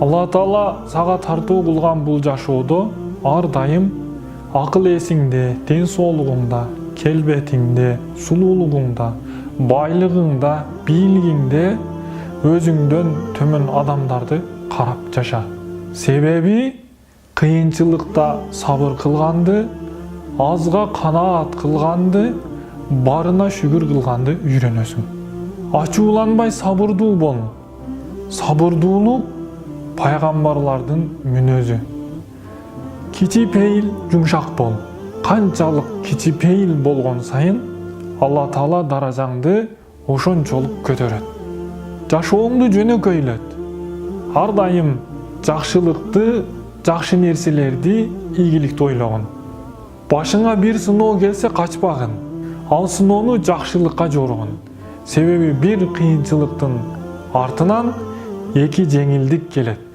Алла Таала сага тартуу кылган бул жашоодо ар дайым акыл эсиңде, ден соолугуңда, келбетиңде, сулуулугуңда, байлыгыңда, бийлигиңде өзүңдөн төмөн адамдарды карап жаша. Себеби кыйынчылыкта сабыр кылганды, азга канаат кылганды, барына шүгүр кылганды үйрөнөсүң. Ачууланбай сабырдуу бол. Сабырдуулук пайгамбарлардын мүнөзү. Кичипейил, жумшак бол. Канчалык кичипейил болгон сайын Алла Таала даражаңды ошончолук көтөрөт. Жашооңду жөнөкөйлөт. Ар дайым жакшылыкты, жакшы нерселерди, ийгиликти ойлогон. Башыңа бир сыноо келсе качпагын. Ал сыноону жакшылыкка жоргон. Себеби бир кыйынчылыктын артынан эки жеңилдик келет.